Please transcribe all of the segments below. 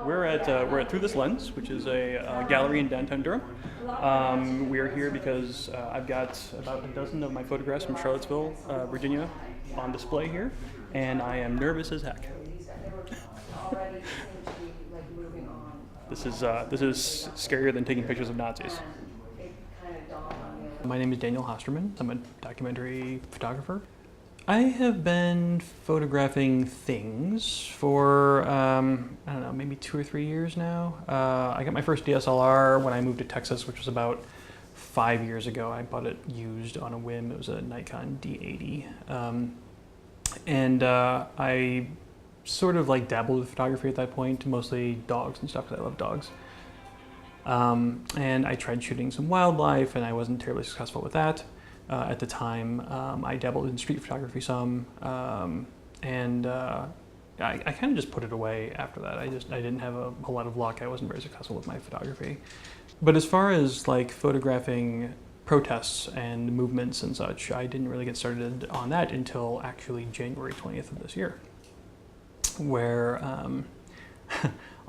We're at Through This Lens, which is a gallery in downtown Durham. We're here because I've got about a dozen of my photographs from Charlottesville, Virginia, on display here, and I am nervous as heck. This is scarier than taking pictures of Nazis. My name is Daniel Hosterman. I'm a documentary photographer. I have been photographing things for, I don't know, maybe 2 or 3 years now. I got my first DSLR when I moved to Texas, which was about 5 years ago. I bought it used on a whim. It was a Nikon D80. I sort of like dabbled with photography at that point, mostly dogs and stuff because I love dogs. And I tried shooting some wildlife and I wasn't terribly successful with that. At the time, I dabbled in street photography some, I kind of just put it away after that. I didn't have a whole lot of luck. I wasn't very successful with my photography. But as far as like photographing protests and movements and such, I didn't really get started on that until actually January 20th of this year, where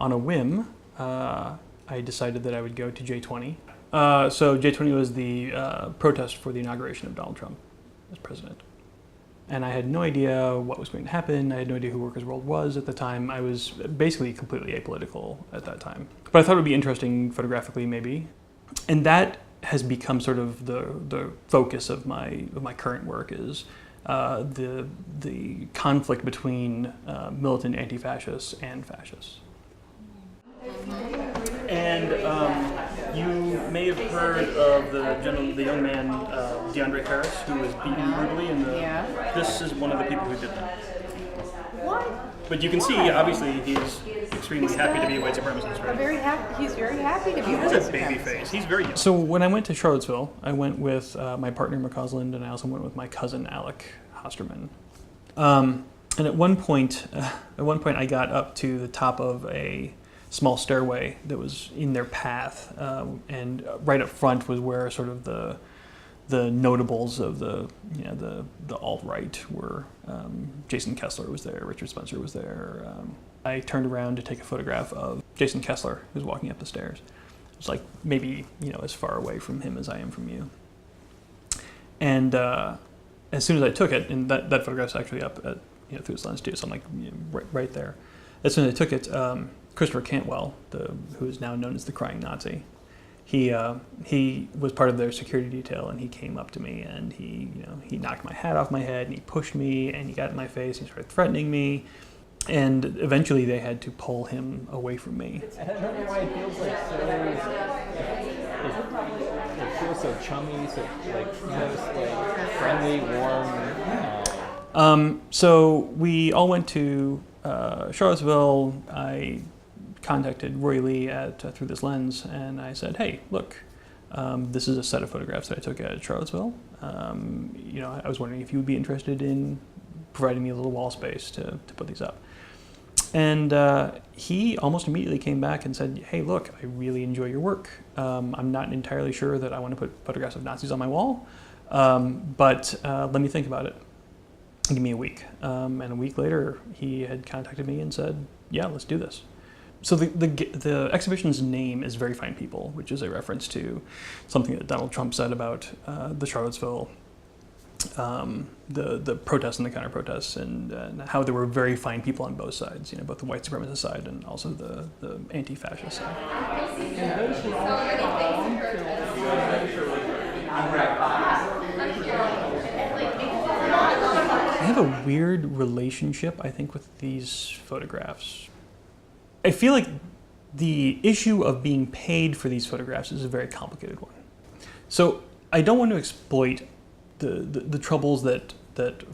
on a whim, I decided that I would go to J20. So J20 was the protest for the inauguration of Donald Trump as president. And I had no idea what was going to happen. I had no idea who Workers' World was at the time. I was basically completely apolitical at that time. But I thought it would be interesting photographically, maybe. And that has become sort of the focus of my current work is the conflict between militant anti-fascists and fascists. And you may have heard of the young man, DeAndre Ferris, who was beaten brutally in the... Yeah. This is one of the people who did that. What? But you can see, obviously, he's extremely happy to be a white supremacist, right? He's very happy to be a white supremacist. He has a baby face. He's very young. So when I went to Charlottesville, I went with my partner, McCausland, and I also went with my cousin, Alec Hosterman. And at one point, I got up to the top of a small stairway that was in their path, and right up front was where sort of the notables of the alt-right were. Jason Kessler was there, Richard Spencer was there. I turned around to take a photograph of Jason Kessler, who was walking up the stairs. It was like maybe as far away from him as I am from you. And as soon as I took it, and that photograph's actually up at Through This Lens too, so I'm like right there. As soon as I took it, Christopher Cantwell, who is now known as the Crying Nazi, he was part of their security detail, and he came up to me and he knocked my hat off my head and he pushed me and he got in my face and he started threatening me, and eventually they had to pull him away from me. I don't know why it feels like it feels so chummy, so like most like friendly, warm. So we all went to Charlottesville. I contacted Roy Lee at Through This Lens, and I said, "Hey, look, this is a set of photographs that I took at Charlottesville. I was wondering if you would be interested in providing me a little wall space to put these up." And he almost immediately came back and said, "Hey, look, I really enjoy your work. I'm not entirely sure that I want to put photographs of Nazis on my wall, but let me think about it. Give me a week." And a week later, he had contacted me and said, "Yeah, let's do this." So the exhibition's name is Very Fine People, which is a reference to something that Donald Trump said about the Charlottesville, the protests and the counter-protests, and how there were very fine people on both sides, both the white supremacist side and also the anti-fascist side. I have a weird relationship, I think, with these photographs. I feel like the issue of being paid for these photographs is a very complicated one. So I don't want to exploit the troubles that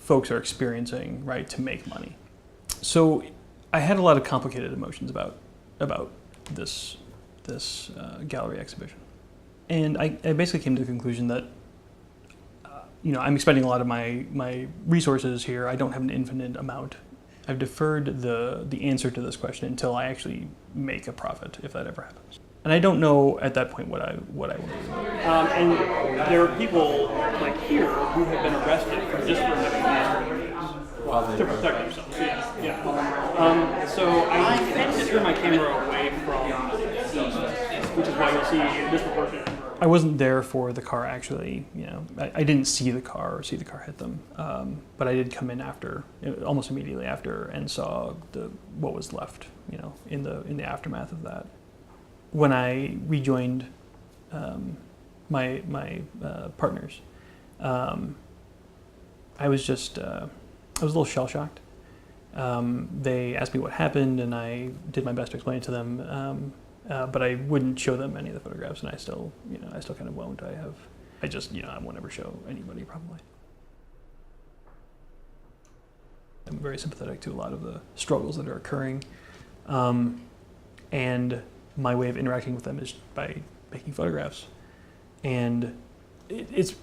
folks are experiencing, right, to make money. So I had a lot of complicated emotions about this gallery exhibition. And I basically came to the conclusion that I'm expending a lot of my resources here. I don't have an infinite amount. I've deferred the answer to this question until I actually make a profit, if that ever happens. And I don't know at that point what I will do. And there are people like here who have been arrested for discriminating to protect themselves. Yeah. So I tend to turn my camera away from these, which is why you'll see disproportionate. I wasn't there for the car actually, I didn't see the car or see the car hit them, but I did come in after, almost immediately after, and saw what was left, in the aftermath of that. When I rejoined my partners, I was a little shell-shocked. They asked me what happened, and I did my best to explain it to them. But I wouldn't show them any of the photographs, and I still kind of won't. I won't ever show anybody, probably. I'm very sympathetic to a lot of the struggles that are occurring, and my way of interacting with them is by making photographs. And it's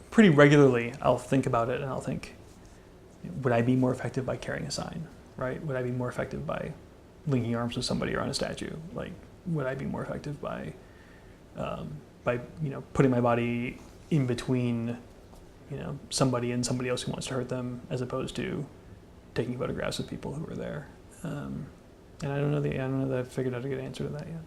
pretty regularly I'll think about it, and I'll think, would I be more effective by carrying a sign, right? Would I be more effective by linking arms with somebody or on a statue? Like, would I be more effective by putting my body in between, somebody and somebody else who wants to hurt them, as opposed to taking photographs of people who are there? And I don't know that I've figured out a good answer to that yet.